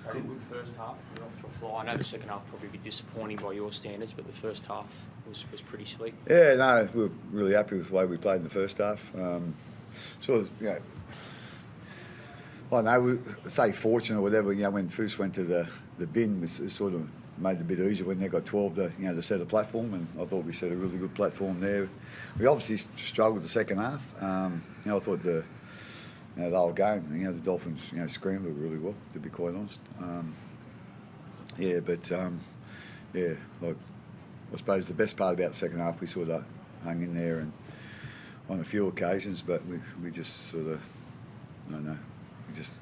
Had a good first half. You're off to a fly. I know the second half probably a bit disappointing by your standards, but the first half was pretty slick. Yeah, no, we were really happy with the way we played in the first half. Sort of, you know, I don't know, we say fortunate or whatever. You know, when Foose went to the bin, it sort of made it a bit easier when they got 12 to set a platform, and I thought we set a really good platform there. We obviously struggled the second half. You know, I thought the whole game, the Dolphins, scrambled really well, to be quite honest. Like, I suppose the best part about the second half, we sort of hung in there and on a few occasions, but we just sort of, I don't know, we just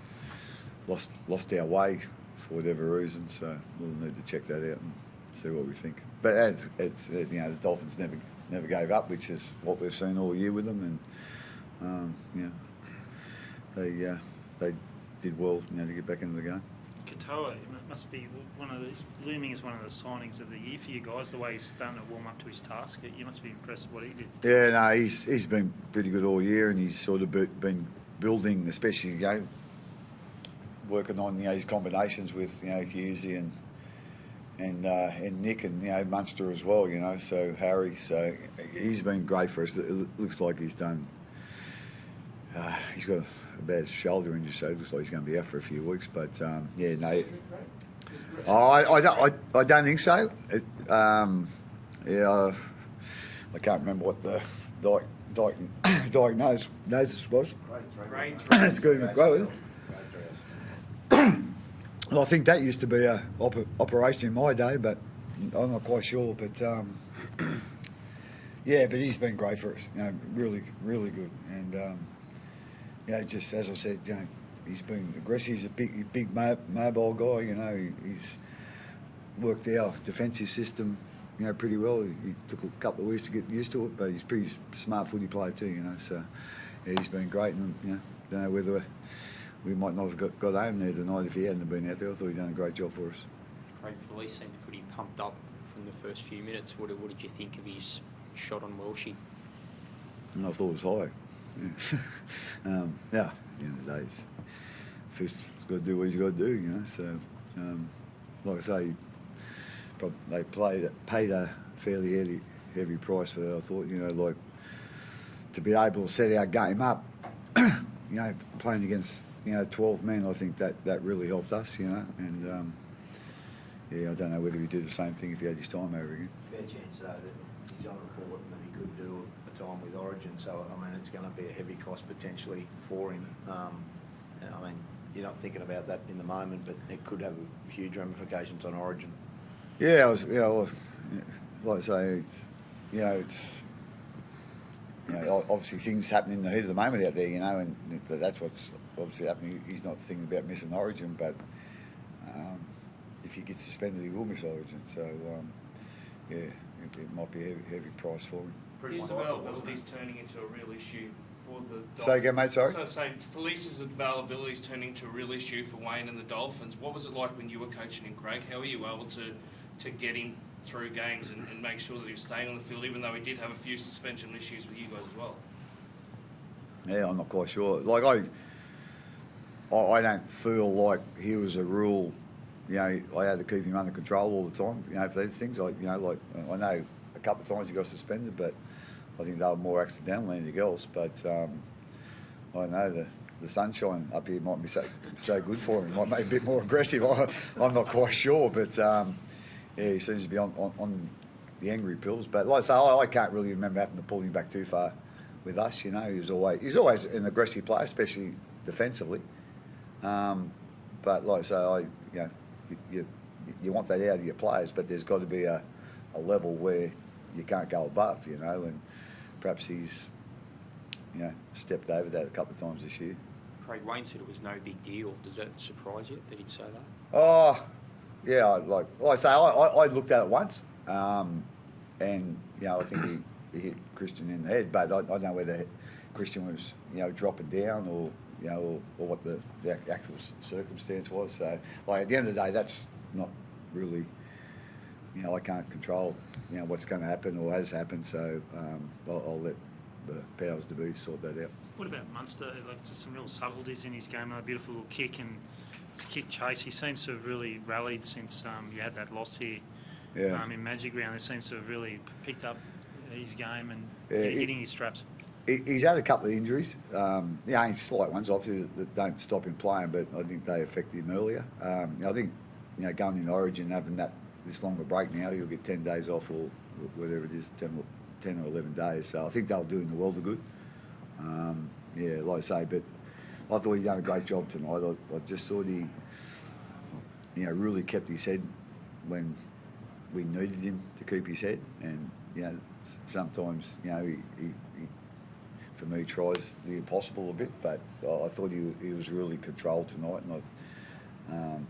lost our way for whatever reason. So we'll need to check that out and see what we think. But as the Dolphins never gave up, which is what we've seen all year with them, and they did well, to get back into the game. Katoa must be looming as one of the signings of the year for you guys. The way he's starting to warm up to his task, you must be impressed with what he did. Yeah, no, he's been pretty good all year, and he's sort of been building, especially working on his combinations with Hughesy and Nick and Munster as well. So Harry. So he's been great for us. It looks like he's done. He's got a bad shoulder injury, so it looks like he's going to be out for a few weeks. But no. I don't think so. I can't remember what the diagnosis was. It's going to grow. Well, I think that used to be a operation in my day, but I'm not quite sure. But but he's been great for us. Really, really good. And just as I said, he's been aggressive. He's a big mobile guy. He's worked our defensive system, pretty well. He took a couple of weeks to get used to it, but he's a pretty smart footy player too. So he's been great. And don't know whether we might not have got home there tonight if he hadn't been out there. I thought he'd done a great job for us. Craig Bellamy seemed pretty pumped up from the first few minutes. What did you think of his shot on Welshie? And I thought it was high. At the end of the day, he's got to do what he's got to do, So, like I say, they paid a fairly heavy price for that. I thought, like to be able to set our game up, playing against 12 men, I think that really helped us, And I don't know whether he'd do the same thing if he had his time over again. Fair chance though that he's on report that he could do a time with Origin, so it's going to be a heavy cost potentially for him. You're not thinking about that in the moment, but it could have huge ramifications on Origin. Yeah, like I say, it's obviously things happen in the heat of the moment out there, and that's what's obviously happening. He's not thinking about missing Origin, but if he gets suspended, he will miss Origin. So it might be a heavy price for him. His availability is turning into a real issue for the Dolphins. Say again, mate, sorry? So Felice's availability is turning to a real issue for Wayne and the Dolphins. What was it like when you were coaching him, Craig? How were you able to get him through games and make sure that he was staying on the field, even though he did have a few suspension issues with you guys as well? Yeah, I'm not quite sure. Like, I don't feel like he was a rule. I had to keep him under control all the time. For these things, I know a couple of times he got suspended, but I think they were more accidental than anything else. But I know the sunshine up here might be so good for him. It might make him a bit more aggressive. I'm not quite sure, but he seems to be on the angry pills. But like I say, I can't really remember having to pull him back too far with us. He's always an aggressive player, especially defensively. But like I say, you want that out of your players, but there's got to be a level where you can't go above, and perhaps he's, stepped over that a couple of times this year. Craig, Wayne said it was no big deal. Does that surprise you that he'd say that? Oh, yeah, like I say, I looked at it once, and, I think he hit Christian in the head, but I don't know whether Christian was, dropping down or what the actual circumstance was. So, at the end of the day, that's not really, I can't control, what's going to happen or has happened. So I'll let the powers to be sort that out. What about Munster? There's some real subtleties in his game. A beautiful little kick and his kick chase, he seems to have really rallied since you had that loss here in Magic Round. It seems to have really picked up his game and hitting his straps. He's had a couple of injuries, only slight ones, obviously, that don't stop him playing, but I think they affected him earlier. I think, going in Origin, having this longer break now, you'll get 10 days off or whatever it is, 10 or 11 days. So I think they'll do him the world of good. Like I say, but I thought he'd done a great job tonight. I just thought he, really kept his head when we needed him to keep his head. And, sometimes, he for me, tries the impossible a bit, but I thought he was really controlled tonight, and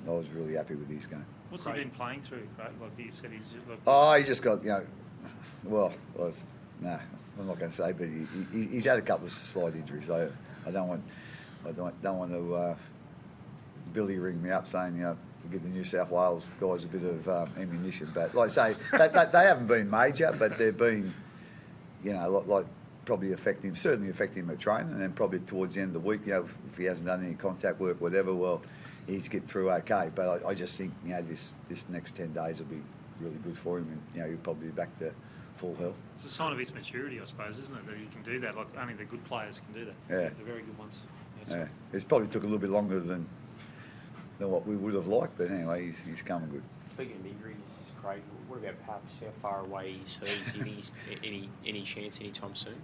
I was really happy with his game. What's he been playing through, Craig? Like you said, he's just... He just got, I'm not going to say, but he's had a couple of slight injuries. I don't want to Billy ring me up saying, give the New South Wales guys a bit of ammunition. But like I say, they haven't been major, but they've been, like probably certainly affecting him at training, and then probably towards the end of the week, if he hasn't done any contact work, whatever, well, he's get through okay. But I just think, this next 10 days will be really good for him, and, he'll probably be back to full health. It's a sign of his maturity, I suppose, isn't it, that he can do that? Like, only the good players can do that. Yeah. The very good ones. Yeah. It's probably took a little bit longer than what we would have liked, but anyway, he's coming good. Speaking of injuries, Craig, what about perhaps how far away is he? Do you think he's any chance anytime soon?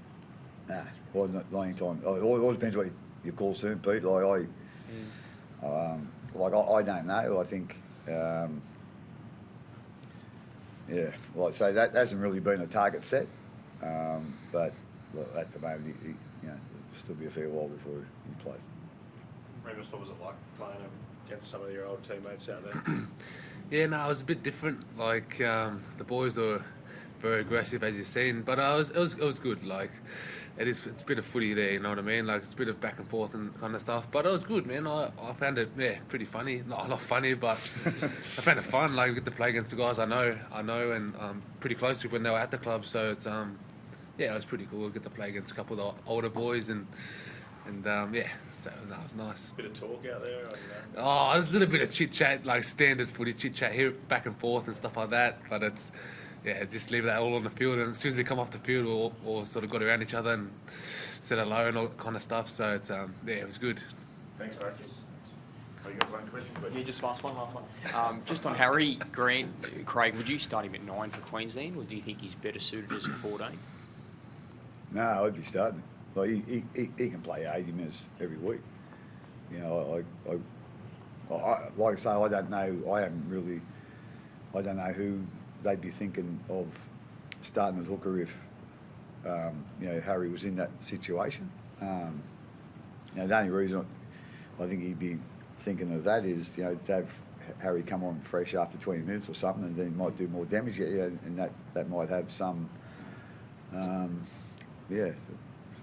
Nah, well, not any time. It all depends what you call soon, Pete. I don't know. I think, like I say, that hasn't really been a target set. But at the moment, there'll still be a fair while before he plays. Remus, what was it like playing against some of your old teammates out there? Yeah, no, it was a bit different. Like the boys were very aggressive, as you've seen, but it was good. Like it's a bit of footy there, you know what I mean? Like it's a bit of back and forth and kind of stuff, but it was good, man. I found it pretty funny. Not funny, but I found it fun. Like we get to play against the guys I know, and pretty close with when they were at the club. So it's it was pretty cool. We get to play against a couple of the older boys and so that was nice. Bit of talk out there. There's a little bit of chit chat, like standard footy chit chat here, back and forth and stuff like that. But it's just leave that all on the field, and as soon as we come off the field, or sort of got around each other and said hello and all that kind of stuff. So it's it was good. Thanks, Craig. Oh, you got one question? Yeah, just last one. Just on Harry Grant, Craig, would you start him at 9 for Queensland, or do you think he's better suited as a 14? No, I'd be starting him. Like he can play 80 minutes every week. Like I say, I don't know. I don't know who they'd be thinking of starting at hooker if Harry was in that situation. The only reason I think he'd be thinking of that is to have Harry come on fresh after 20 minutes or something, and then he might do more damage. And that might have some.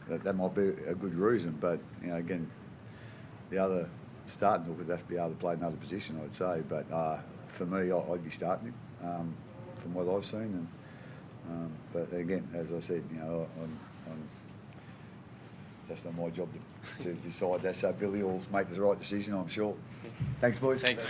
That might be a good reason, but again, the other starting hooker would have to be able to play another position, I'd say. But for me, I'd be starting him from what I've seen. And but again, as I said, that's not my job to decide that. So Billy will make the right decision, I'm sure. Thanks, boys. Thanks.